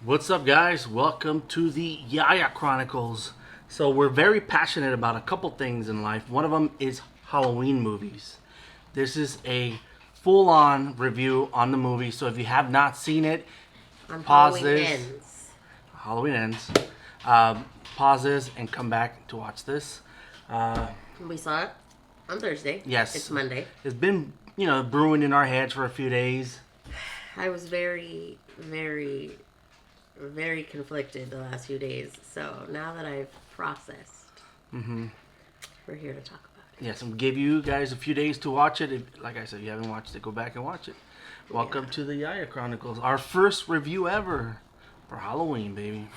What's up, guys? Welcome to the Yaya Chronicles. So, we're very passionate about a couple things in life. One of them is Halloween movies. This is a full on review on the movie. So, if you have not seen it, On pause Halloween this. ends. Halloween ends. Pause this and come back to watch this. We saw it on Thursday. Yes. It's Monday. It's been, brewing in our heads for a few days. I was very, very, very conflicted the last few days. So now that I've processed, we're here to talk about it. Yes, and give you guys a few days to watch it. Like I said, if you haven't watched it, go back and watch it. Welcome to the Yaya Chronicles, our first review ever for Halloween, baby.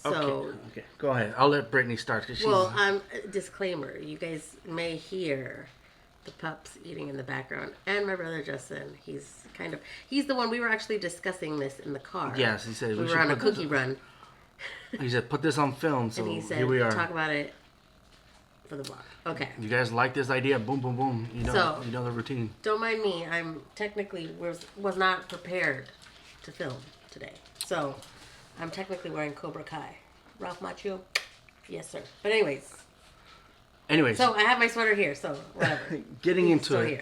So, Okay, go ahead. I'll let Brittany start. 'Cause she's, disclaimer: you guys may hear the pups eating in the background, and my brother Justin. He's the one we were actually discussing this in the car. Yes, he said we should were on a put cookie this- run, He said, put this on film, so and he said, here we are. "Talk about it for the vlog." Okay. You guys like this idea? Boom, boom, boom. You know the routine. Don't mind me. I'm technically was not prepared to film today. So I'm technically wearing Cobra Kai. Ralph Macchio? Yes, sir. But Anyways, so I have my sweater here, so whatever. getting into still it. here.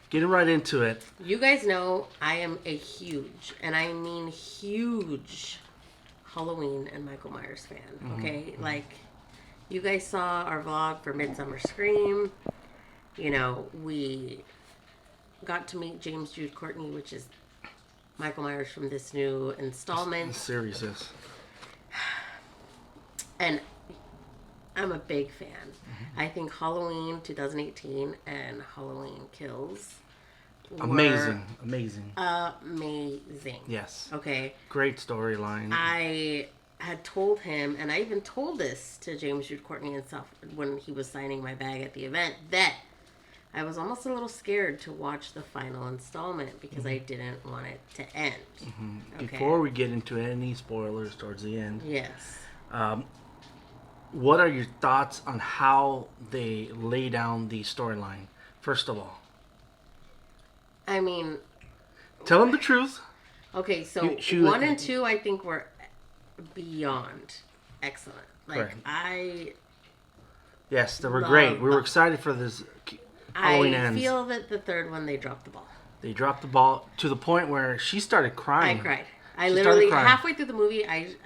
Getting right into it. You guys know I am a huge, and I mean huge, Halloween and Michael Myers fan. Okay? Like, you guys saw our vlog for Midsummer Scream. You know, we got to meet James Jude Courtney, which is Michael Myers from this new installment. Serious, yes. And I'm a big fan. I think Halloween 2018 and Halloween Kills were Amazing. amazing. Yes. Okay. Great storyline. I had told him, and I even told this to James Jude Courtney and stuff when he was signing my bag at the event, that I was almost a little scared to watch the final installment because I didn't want it to end. Okay. Before we get into any spoilers towards the end, Yes. what are your thoughts on how they lay down the storyline? First of all, I mean, tell them the truth. okay, so You- 1 and 2 I think were beyond excellent. Like, Correct. Yes, they were great. We were excited for this Halloween I ends. feel that the third one they dropped the ball. They dropped the ball to the point where she started crying. I cried. I She literally started crying. halfway through the movie,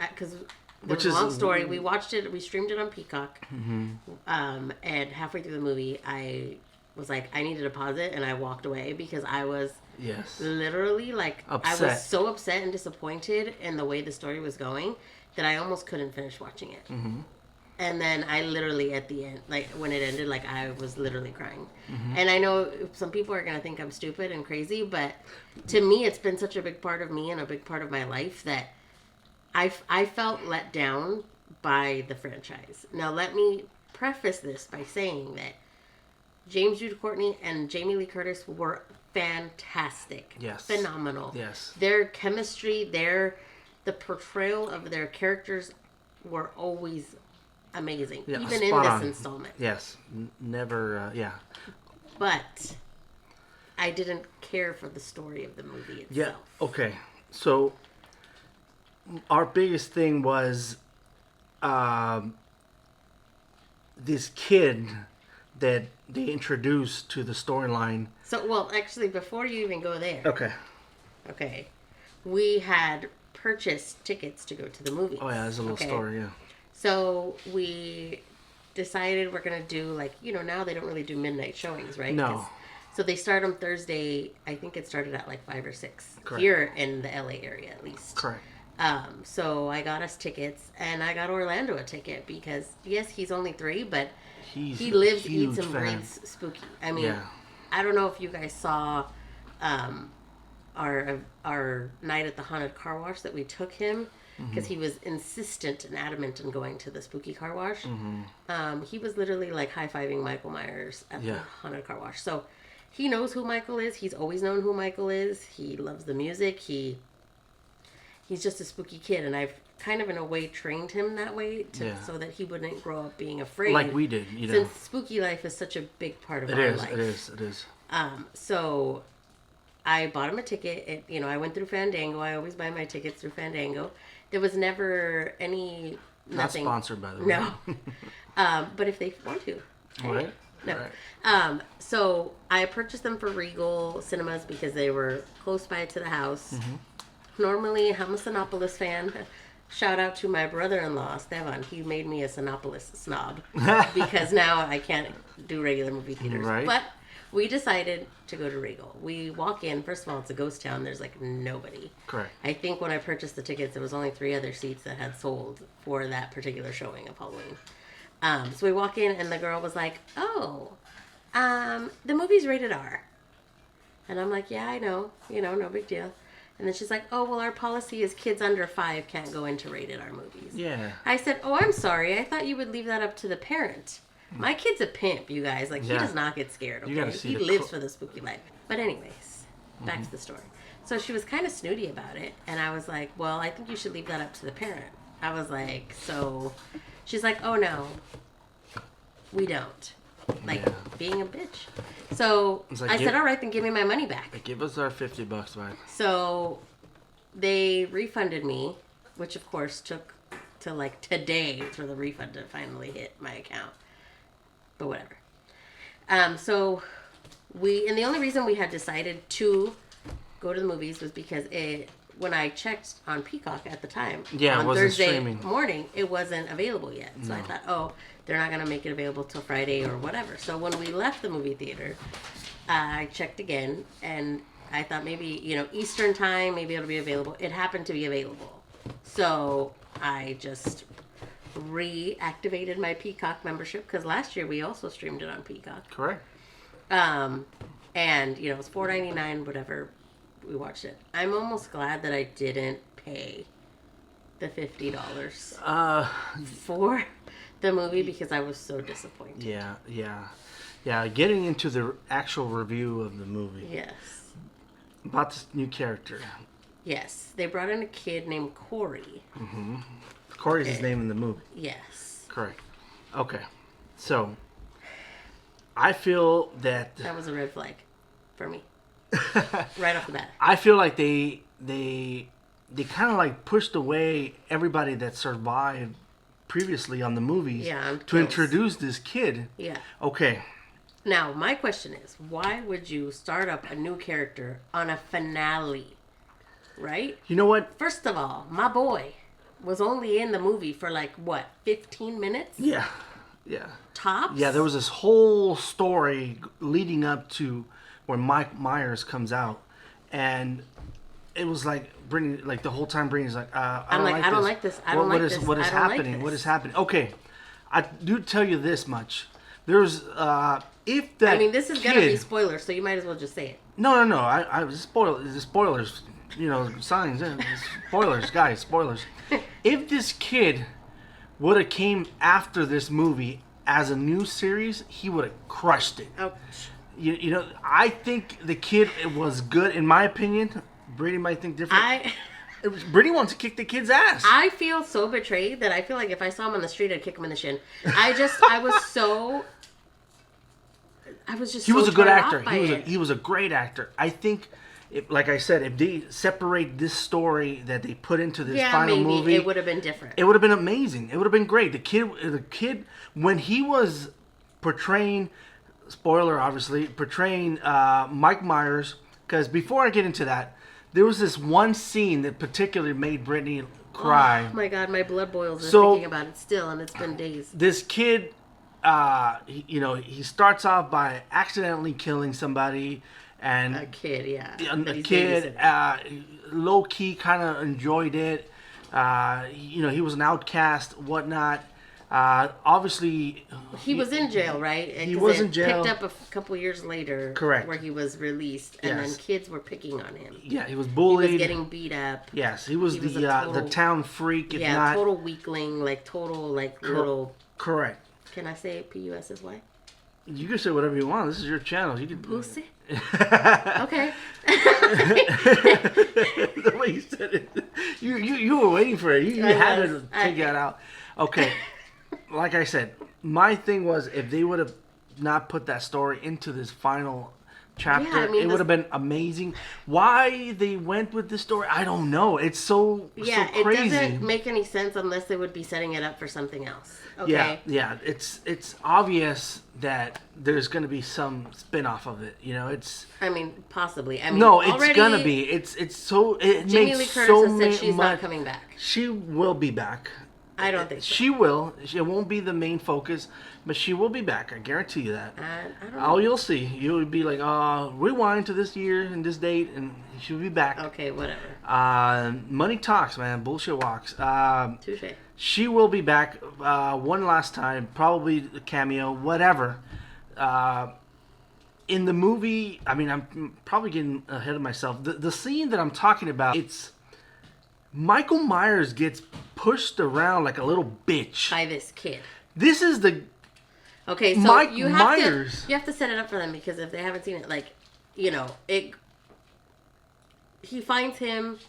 because Which was a is- long story. We watched it. We streamed it on Peacock. And halfway through the movie, I was like, I needed to pause it, and I walked away because I was Yes. literally like, I Upset. was so upset and disappointed in the way the story was going that I almost couldn't finish watching it. And then I literally at the end, like when it ended, like I was literally crying. And I know some people are going to think I'm stupid and crazy, but to me, it's been such a big part of me and a big part of my life that I felt let down by the franchise. Now, let me preface this by saying that James Jude Courtney and Jamie Lee Curtis were fantastic. Yes. Phenomenal. Yes. Their chemistry, the portrayal of their characters were always amazing. Yeah, even in spot this on. installment. Yes. Never. Yeah. But I didn't care for the story of the movie itself. Yeah. Okay. So our biggest thing was this kid that they introduced to the storyline. So, well, actually, before you even go there, Okay. we had purchased tickets to go to the movies. Oh yeah, there's a little story. Yeah. So we decided we're gonna do now they don't really do midnight showings, right? No. So they start on Thursday. I think it started at like 5 or 6 Correct. here in the LA area at least. Correct. So I got us tickets, and I got Orlando a ticket because yes, he's only 3, but He's he lives, a huge eats, and fan. breathes spooky. I mean, Yeah. I don't know if you guys saw our night at the haunted car wash that we took him. because he was insistent and adamant in going to the spooky car wash. He was literally like high-fiving Michael Myers at the haunted car wash. So he knows who Michael is. He's always known who Michael is. He loves the music. He's just a spooky kid, and I've kind of in a way trained him that way so that he wouldn't grow up being afraid. Like we did, Since spooky life is such a big part of our life. It is. So I bought him a ticket. I went through Fandango. I always buy my tickets through Fandango. There was never any... Nothing. Not sponsored, by the way. No. But if they want to. Right. No. Right. So I purchased them for Regal Cinemas because they were close by to the house. Normally, I'm a Cinépolis fan. Shout out to my brother-in-law, Stefan. He made me a Cinépolis snob because now I can't do regular movie theaters. Right. But we decided to go to Regal. We walk in. First of all, it's a ghost town. There's like nobody. Correct. I think when I purchased the tickets, there was only 3 other seats that had sold for that particular showing of Halloween. So we walk in, and the girl was like, "Oh, the movie's rated R." And I'm like, "Yeah, I know. No big deal." And then she's like, "Oh, well, our policy is kids under 5 can't go into rated R movies." Yeah. I said, "Oh, I'm sorry. I thought you would leave that up to the parent." My kid's a pimp, you guys. Like, he does not get scared, okay? He lives for the spooky life. But anyways, back to the story. So she was kind of snooty about it. And I was like, well, I think you should leave that up to the parent. I was like, so... She's like, oh, no. We don't. Like, being a bitch. So like, I said, all right, then give me my money back. Give us our $50 back. So they refunded me, which, of course, took to, like, today for the refund to finally hit my account. But whatever. So and the only reason we had decided to go to the movies was because when I checked on Peacock at the time, on Thursday morning, it wasn't available yet. So I thought, oh, they're not going to make it available till Friday or whatever. So when we left the movie theater, I checked again, and I thought maybe, Eastern time, maybe it'll be available. It happened to be available. So I just reactivated my Peacock membership because last year we also streamed it on Peacock. Correct. And it was $4.99, whatever. We watched it. I'm almost glad that I didn't pay the $50 for the movie because I was so disappointed. Yeah. Getting into the actual review of the movie. Yes. About this new character. Yes, they brought in a kid named Corey. Corey's his name in the movie. Yes. Correct. Okay. So, I feel that... That was a red flag for me. Right off the bat. I feel like they kind of like pushed away everybody that survived previously on the movies to introduce this kid. Yeah. Okay. Now, my question is, why would you start up a new character on a finale? Right? You know what? First of all, my boy was only in the movie for 15 minutes? Yeah. Tops? Yeah, there was this whole story leading up to where Mike Myers comes out, and it was like Brittany, like the whole time Brittany's like, I don't like this. What is happening? What is happening? Okay, I do tell you this much. There's if that. I mean, this is gonna be spoilers, so you might as well just say it. No. I spoilers. Signs. Spoilers, guys. Spoilers. If this kid would have came after this movie as a new series, he would have crushed it. Oh. I think the kid was good, in my opinion. Brady might think different. Brady wants to kick the kid's ass. I feel so betrayed that I feel like if I saw him on the street, I'd kick him in the shin. He was a good actor. He was a great actor. I think, like I said, if they separate this story that they put into this final movie, it would have been different. It would have been amazing. It would have been great. The kid, when he was portraying, spoiler obviously, portraying Mike Myers, because before I get into that, there was this one scene that particularly made Brittany cry. Oh my God, my blood boils thinking about it still, and it's been days. This kid, he starts off by accidentally killing somebody, and a kid, a kid, low key, kind of enjoyed it. He was an outcast, whatnot. Obviously, He was in jail, right? He was in jail. Picked up a couple years later. Correct. Where he was released, and Yes. then kids were picking on him. Yeah, he was bullied. He was getting beat up. Yes, he was the town freak. If not, total weakling, like total little. Correct. Can I say PUSSY? You can say whatever you want. This is your channel. You can. Pussy. Okay. The way you said it, you were waiting for it. You had to take that out. Okay. Like I said, my thing was if they would have not put that story into this final chapter, it would have been amazing. Why they went with this story, I don't know. It's so crazy. It doesn't make any sense unless they would be setting it up for something else. Okay. Yeah. It's obvious that there's going to be some spin-off of it. You know, it's. I mean, possibly. No, it's gonna be. It's so. It Jamie Lee makes Curtis so has said she's not coming back. She will be back. I don't think so. She will. It won't be the main focus, but she will be back. I guarantee you that. I don't know. Oh, you'll see. You'll be like, rewind to this year and this date, and she'll be back. Okay, whatever. Money talks, man. Bullshit walks. Touche. She will be back one last time, probably a cameo, whatever. In the movie, I mean, I'm probably getting ahead of myself. The scene that I'm talking about, it's Michael Myers gets pushed around like a little bitch By this kid. This is the Okay, so Mike you Myers. You have to set it up for them because if they haven't seen it, like, you know, he finds him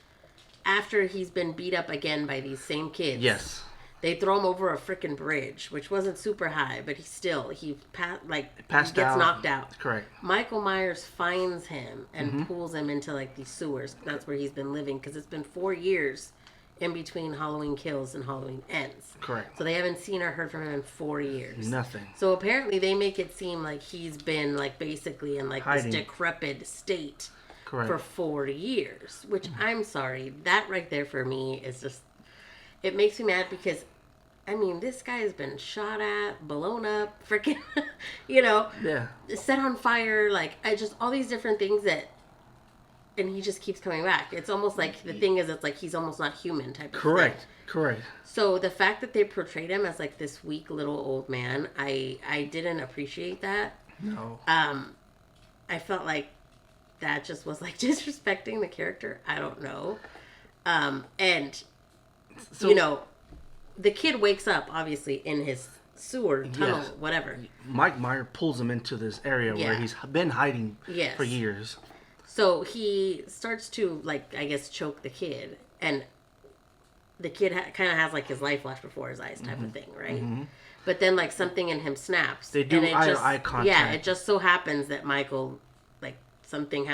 after he's been beat up again by these same kids. Yes. They throw him over a freaking bridge, which wasn't super high, but he Passed gets out. knocked out. Correct. Michael Myers finds him and pulls him into like these sewers. That's where he's been living because it's been 4 years in between Halloween Kills and Halloween Ends. Correct. So they haven't seen or heard from him in 4 years. Nothing. So apparently they make it seem like he's been like basically in like hiding. this decrepit state Correct. for 4 years. Which I'm sorry, that right there for me is just, it makes me mad because I mean, this guy has been shot at, blown up, freaking, you know, set on fire, like, all these different things that, and he just keeps coming back. It's almost like, the thing is, it's like he's almost not human type of thing. Correct. So the fact that they portrayed him as, like, this weak little old man, I didn't appreciate that. No. I felt like that just was, like, disrespecting the character. I don't know. And, so, you know, the kid wakes up, obviously, in his sewer, tunnel, whatever. Mike Myers pulls him into this area where he's been hiding for years. So he starts to, like, I guess, choke the kid. And the kid kind of has, like, his life flash before his eyes type of thing, right? Mm-hmm. But then, like, something in him snaps. They do eye contact. Yeah, it just so happens that Michael, like, something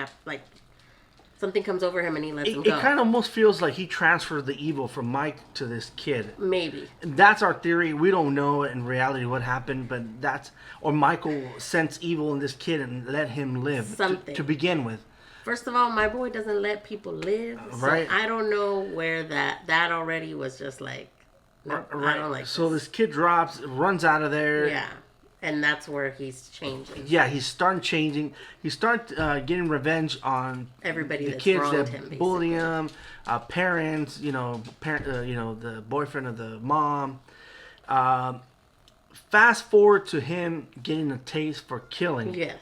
comes over him and he lets him go. It kind of almost feels like he transferred the evil from Mike to this kid. Maybe. That's our theory. We don't know in reality what happened, but or Michael sensed evil in this kid and let him live to begin with. First of all, my boy doesn't let people live. Right. So I don't know where that already was just like, no, I don't like So this kid drops, runs out of there. Yeah. And that's where he's changing. Yeah, he's starting changing. He starts getting revenge on everybody the that's kids wronged that him, bully him, parents. You know, the boyfriend of the mom. Fast forward to him getting a taste for killing. Yes.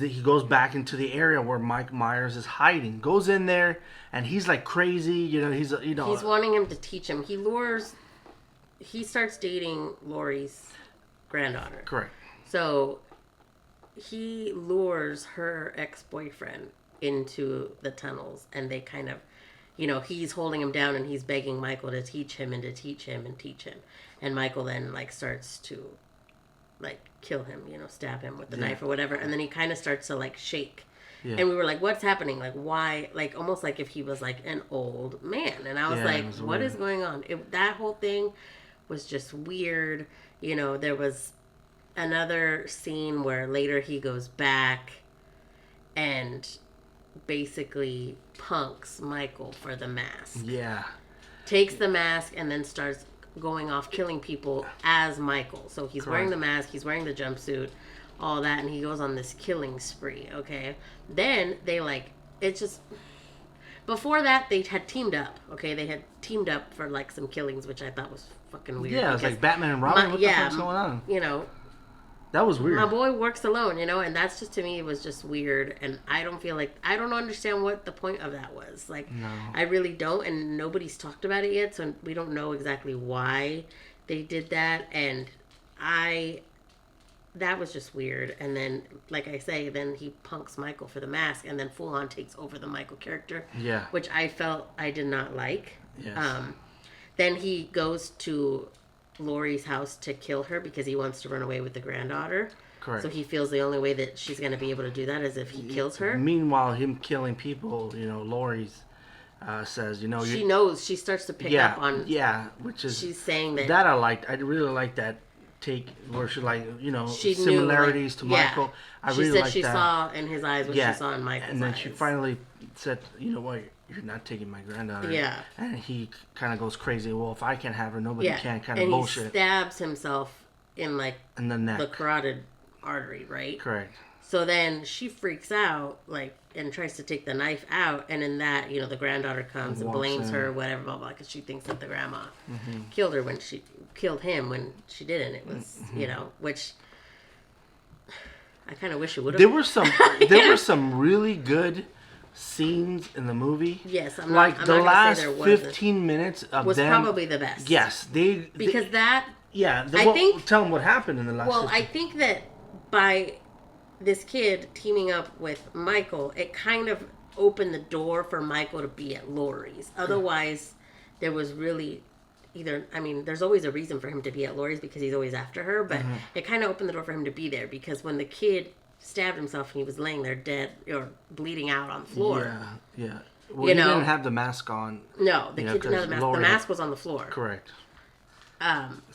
He goes back into the area where Mike Myers is hiding. Goes in there and he's like crazy. You know, he's wanting him to teach him. He starts dating Laurie's granddaughter. Correct. So he lures her ex-boyfriend into the tunnels and they kind of, you know, he's holding him down and he's begging Michael to teach him and to teach him and teach him. And Michael then like starts to like kill him, you know, stab him with the knife or whatever. And then he kind of starts to like shake. Yeah. And we were like, what's happening? Like, why? Like, almost like if he was like an old man. And I was like, what is going on? That whole thing was just weird. You know, there was another scene where later he goes back and basically punks Michael for the mask. Yeah. Takes the mask and then starts going off killing people as Michael. So he's wearing the mask, he's wearing the jumpsuit, all that, and he goes on this killing spree, okay? Then they like, it's just, before that, they had teamed up. Okay, they had teamed up for like some killings, which I thought was fucking weird. Yeah, it's like Batman and Robin. What the fuck's going on? You know, that was weird. My boy works alone, you know, and that's just, to me, it was just weird. And I don't understand what the point of that was. Like, no. I really don't, and nobody's talked about it yet, so we don't know exactly why they did that. And that was just weird. And then, like I say, then he punks Michael for the mask, and then full on takes over the Michael character. Yeah. Which I felt I did not like. Yes. Then he goes to Lori's house to kill her because he wants to run away with the granddaughter. Correct. So he feels the only way that she's going to be able to do that is if he kills her. Meanwhile, him killing people, Lori's says, she knows. She starts to pick up on. Yeah, which is. She's saying that. That I liked. I really liked that take where she she similarities knew, to Michael. I she really said liked she that. saw in his eyes what she saw in Michael's eyes. And then she finally said, you know what? You're not taking my granddaughter. Yeah. And he kind of goes crazy. Well, if I can't have her, nobody can. Kind of and bullshit. He stabs himself in the neck, the carotid artery, right? Correct. So then she freaks out, and tries to take the knife out, and in that, the granddaughter comes and blames her, whatever, blah blah, because she thinks that the grandma killed her when she killed him when she didn't. It was, which I kind of wish it would have. There were some really good scenes in the movie. Yes, I'm like not the last say there 15 minutes of was them probably the best. Yes, because that. Yeah, I think. Tell them what happened in the last. Well, 15. I think that by this kid teaming up with Michael, it kind of opened the door for Michael to be at Lori's. Otherwise, there was really there's always a reason for him to be at Lori's because he's always after her, but it kind of opened the door for him to be there because when the kid stabbed himself and he was laying there dead or bleeding out on the floor. Yeah. Well, he didn't have the mask on. No, the kid didn't have the mask. The mask was on the floor. Correct.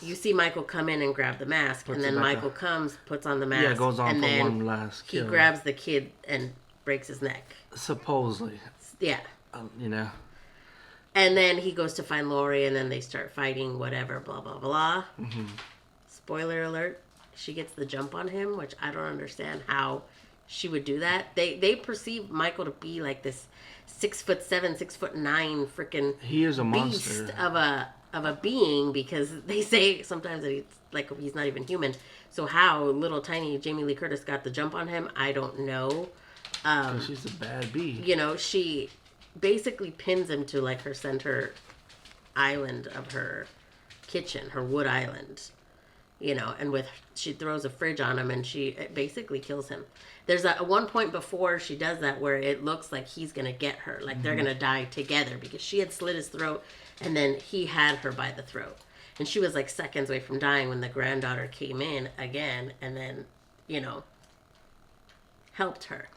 You see Michael come in and grab the mask, and then Michael comes, puts on the mask. Yeah, goes on and for then one last kill. He grabs the kid and breaks his neck. Supposedly. Yeah. And then he goes to find Lori, and then they start fighting, whatever, blah, blah, blah. Mm-hmm. Spoiler alert, she gets the jump on him, which I don't understand how she would do that. They perceive Michael to be like this 6'7", 6'9" freaking he is a monster beast of a being, because they say sometimes that he's not even human. So how little tiny Jamie Lee Curtis got the jump on him, I don't know. Because she's a bad bee. She basically pins him to her center island of her kitchen, her wood island. And she throws a fridge on him, and it basically kills him. There's a one point before she does that where it looks like he's gonna get her, they're gonna die together, because she had slit his throat, and then he had her by the throat, and she was seconds away from dying when the granddaughter came in again, and then helped her.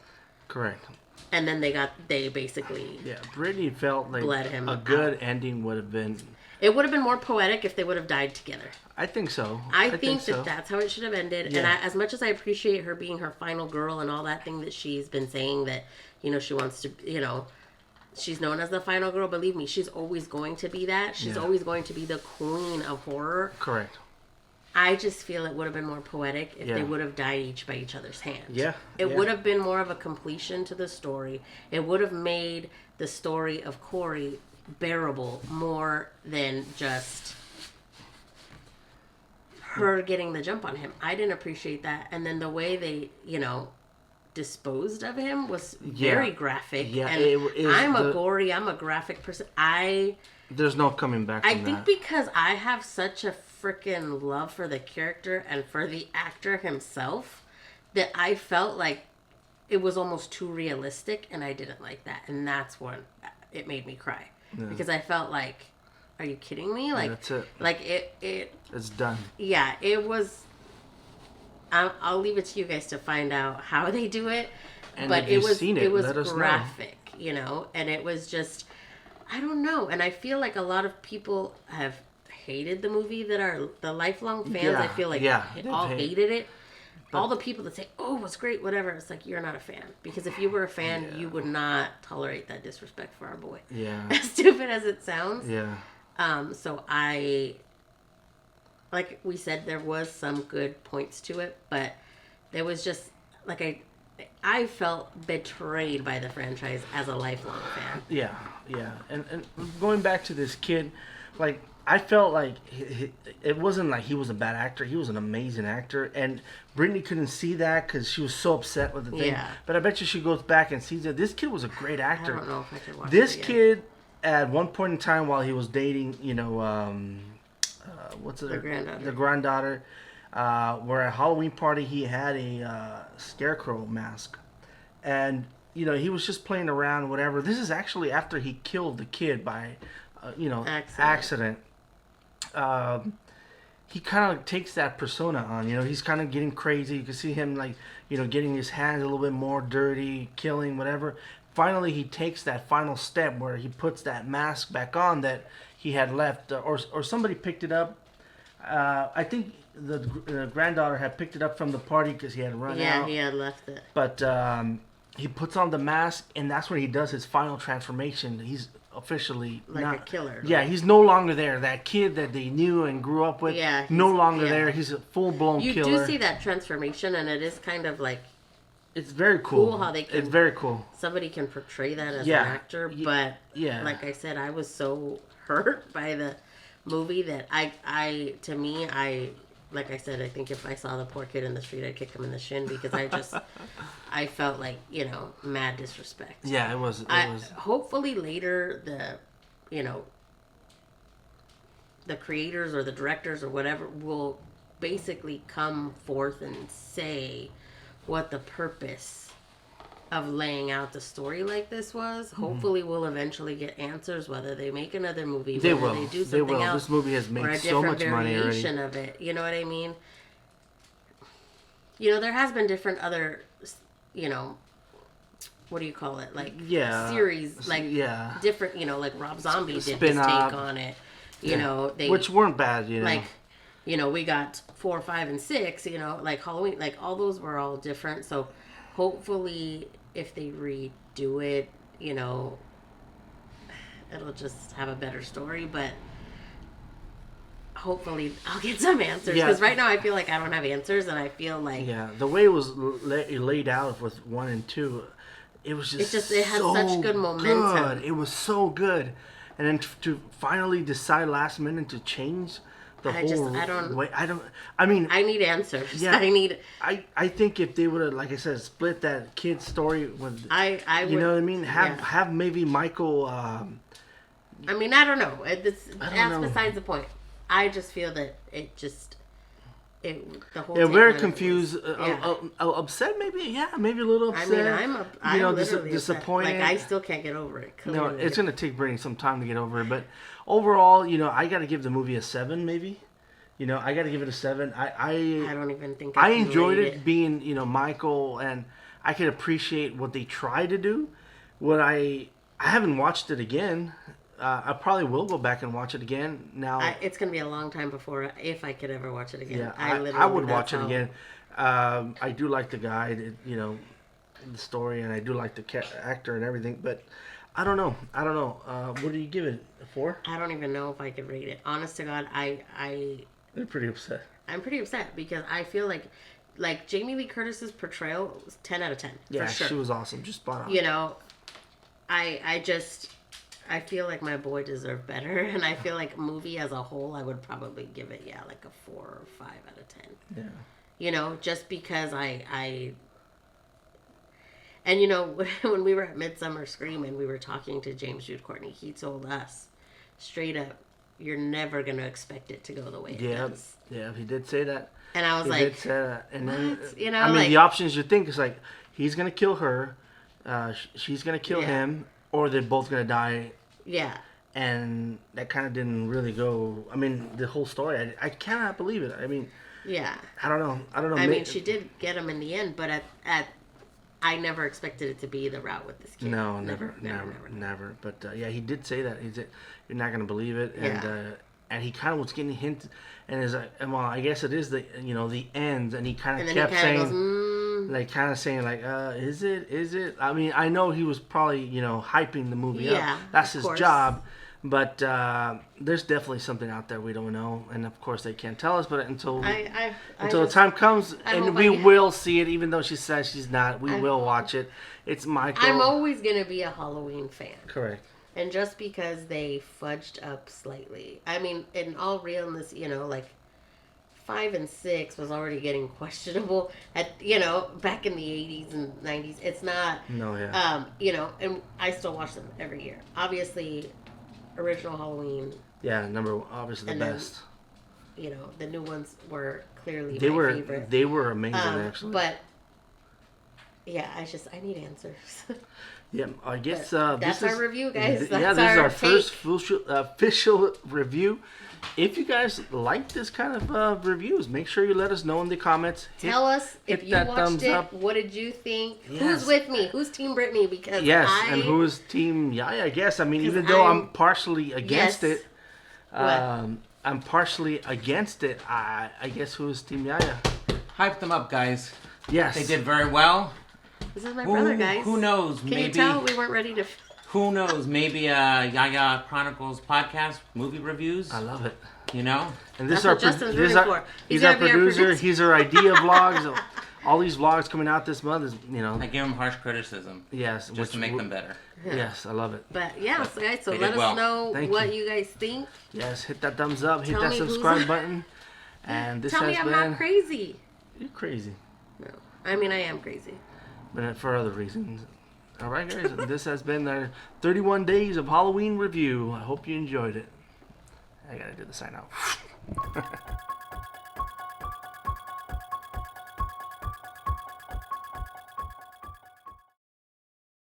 Correct. And then they basically Brittany felt like bled him a good ending would have been. It would have been more poetic if they would have died together. I think so. I think that's how it should have ended. Yeah. And as much as I appreciate her being her final girl and all that thing that she's been saying that, she wants to, she's known as the final girl. Believe me, she's always going to be that. She's always going to be the queen of horror. Correct. I just feel it would have been more poetic if they would have died each by each other's hand. Yeah. It would have been more of a completion to the story. It would have made the story of Corey bearable more than just her getting the jump on him. I didn't appreciate that. And then the way they, disposed of him was very graphic. Yeah, and I'm a graphic person. There's no coming back from I think because I have such a freaking love for the character and for the actor himself that I felt like it was almost too realistic, and I didn't like that. And that's when it made me cry. Yeah. Because I felt like, are you kidding me? That's it. It's done. Yeah, it was. I'll leave it to you guys to find out how they do it. And but if you've seen it, was let us graphic, and it was just, I don't know. And I feel like a lot of people have hated the movie that are the lifelong fans. Yeah, I feel like all hated it. But all the people that say, "Oh, it was great," whatever, it's like, you're not a fan. Because if you were a fan, you would not tolerate that disrespect for our boy. Yeah. As stupid as it sounds. Yeah. So like we said, there was some good points to it, but there was just, I felt betrayed by the franchise as a lifelong fan. Yeah, yeah. And going back to this kid, like I felt like it wasn't like he was a bad actor. He was an amazing actor, and Brittany couldn't see that because she was so upset with the thing. Yeah. But I bet you she goes back and sees that this kid was a great actor. I don't know if I could watch This it again. kid, at one point in time, while he was dating, what's it? The granddaughter. The granddaughter. Where at a Halloween party he had a scarecrow mask, and he was just playing around, whatever. This is actually after he killed the kid by, accident. He kind of takes that persona on. He's kind of getting crazy. You can see him like, getting his hands a little bit more dirty, killing, whatever. Finally, he takes that final step where he puts that mask back on that he had left, or somebody picked it up. I think the granddaughter had picked it up from the party because he had run out. Yeah, he had left it. But he puts on the mask, and that's when he does his final transformation. He's officially a killer. Yeah, he's no longer there. That kid that they knew and grew up with, no longer there. He's a full-blown killer. You do see that transformation, and it is kind of like... It's very cool. How they can... It's very cool. Somebody can portray that as an actor, but yeah. Like I said, I was so hurt by the movie that like I said, I think if I saw the poor kid in the street, I'd kick him in the shin because I felt like, mad disrespect. Yeah, it was. Hopefully later the creators or the directors or whatever will basically come forth and say what the purpose of laying out the story like this was. Hopefully we'll eventually get answers, whether they make another movie, they whether will. they do something else. This movie has made so much money already. Or a different variation of it. You know what I mean? There has been different other, what do you call it? Like series, like different, like Rob Zombie did his take on it. Which weren't bad, Like, we got 4, 5, and 6, like Halloween, like all those were all different. So hopefully if they redo it, it'll just have a better story, but hopefully I'll get some answers because right now I feel like I don't have answers, and I feel like the way it was laid out with 1 and 2, it was it had such good momentum. Good. It was so good, and then to finally decide last minute to change the whole way. I need answers. Yeah, I think if they would have, like I said, split that kid's story with, I would, you know what I mean? Have maybe Michael. I don't know. That's besides the point. I just feel that the whole. Yeah, very confused, upset, maybe. Yeah, maybe a little upset. I'm disappointed. Like, I still can't get over it. Clearly. No, it's gonna take Brittany some time to get over it, but overall, I got to give the movie a 7, maybe. I got to give it a 7. I don't even think I enjoyed it being, Michael, and I could appreciate what they tried to do. I haven't watched it again. I probably will go back and watch it again. Now it's gonna be a long time before if I could ever watch it again. Yeah, I would watch it again. I do like the guy, the story, and I do like the actor and everything. But I don't know. What do you give it? A 4? I don't even know if I could rate it. Honest to God, They're pretty upset. I'm pretty upset because I feel like Jamie Lee Curtis's portrayal was 10 out of 10. Yeah, for sure. She was awesome. Just spot on. I feel like my boy deserved better, and I feel like movie as a whole, I would probably give it, like a 4 or 5 out of 10. Yeah. Just because and when we were at Midsummer Scream and we were talking to James Jude Courtney, he told us straight up, you're never going to expect it to go the way it does. Yeah, he did say that. And I was like, did say that. And then, what? The options you think is like, he's going to kill her, she's going to kill him, or they're both going to die. Yeah. And that kind of didn't really go. The whole story, I cannot believe it. Yeah. I don't know. She did get him in the end, but I never expected it to be the route with this kid. No, never. But he did say that. He said, "You're not going to believe it," and he kind of was getting hints, and is like, well, I guess it is the end, and he kind of kept saying, is it? I know he was probably hyping the movie up. That's his job. But there's definitely something out there we don't know, and of course they can't tell us. But until the time comes, and we will see it, even though she says she's not, we will watch it. It's Michael. I'm always gonna be a Halloween fan. Correct. And just because they fudged up slightly, I mean, in all realness, you know, like 5 and 6 was already getting questionable at, you know, back in the 80s and 90s. It's not. No, yeah. You know, and I still watch them every year. Obviously, original Halloween. Yeah, obviously the best. Then, you know, the new ones were clearly my favorite. They were amazing, actually. But yeah, I need answers. Yeah, I guess that's our review, guys. This is our first official review. If you guys like this kind of reviews, make sure you let us know in the comments. Tell us if you watched it. Up. What did you think? Yes. Who's with me? Who's Team Brittany? Because and who's Team Yaya? I guess. I mean, even though I'm partially against it, I'm partially against it. I guess who's Team Yaya? Hype them up, guys. Yes, they did very well. This is my brother, guys. Who knows? Can you tell we weren't ready to... Who knows? Maybe Yaya Chronicles podcast, movie reviews. I love it. You know? And this is our he's our producer. He's our idea vlogs. All these vlogs coming out this month is, you know... I give him harsh criticism. Yes. Just to make them better. Yeah. Yes, I love it. But yeah, so guys, let us know what you guys think. Yes, hit that thumbs up. Hit that subscribe button. And this Tell me I'm not crazy. You're crazy. No. I mean, I am crazy. But for other reasons. All right, guys. This has been our 31 days of Halloween review. I hope you enjoyed it. I gotta do the sign out.